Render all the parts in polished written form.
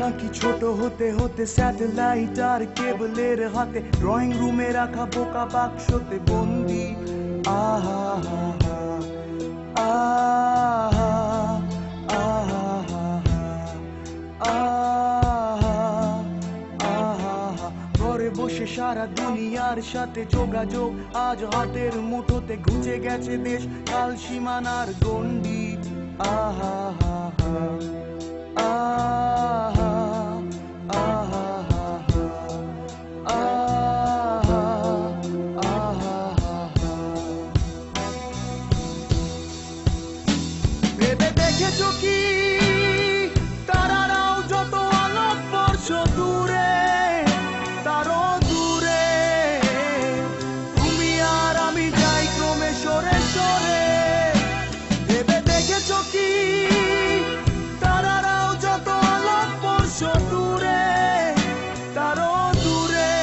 নাকি ছোট হতে হতে স্যাটেলাইট আর কেবলের হাতে ড্রয়িং রুমে রাখা বোকা বাক্সতে বন্দি। আহা আহা আহা, ঘরে বসে সারা দুনিয়ার সাথে যোগাযোগ আজ হাতের মুঠোতে, ঘুচে গেছে দেশ কাল সীমানার গণ্ডি। আহা আহা আহা ভেবে দেখেছো কি তারারাও যত আলোক বর্ষ দূরে, তারও দূরে তুমি আর আমি যাই ক্রমে সরে সরে। ভেবে দেখেছো কি তারারাও যত আলোক বর্ষ দূরে, তারও দূরে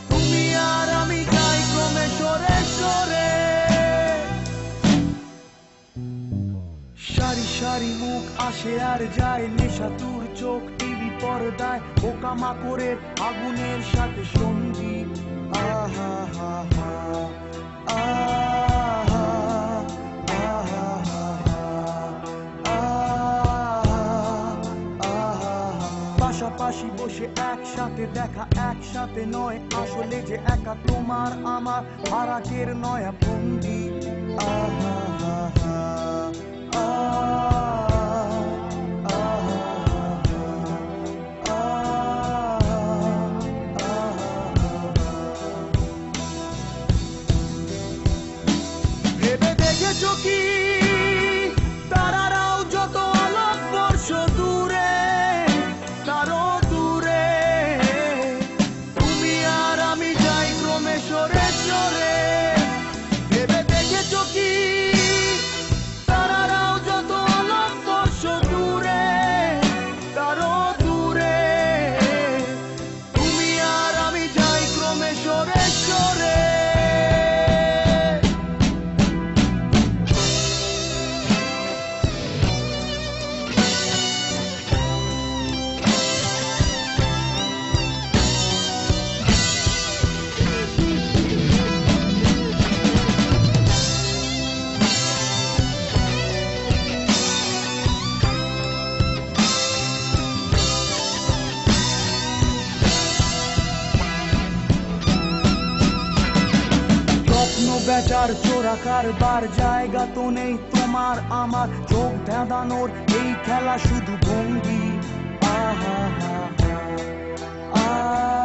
তুমি আর আমি যাই ক্রমে সরে সরে। সারি সারি মুখ আসে আর যায়, নেশাতুর চোখ টিভি পর্দায় পোকামাকড়ের আগুনের সাথে সঙ্গী। আহা আহা পাশাপাশি বসে একসাথে দেখা, একসাথে নয় আসলে যে একা তোমার আমার ফারাকের নয়া ভঙ্গি। আহা ভেবে দেখেছো কি তারারাও যত আলোক বর্ষ দূরে, তারও দূরে তুমি আর আমি যাই ক্রমে সরে সরে। ভেবে দেখেছো কি তারারাও যত আলোক বর্ষ দূরে, তারও দূরে তুমি আর আমি যাই ক্রমে সরে সরে। বেচার চোরা কারবার জায়গা তো নেই তোমার আমার, চোখ ধাঁধানোর এই খেলা শুধু ভঙ্গি। আহা আহা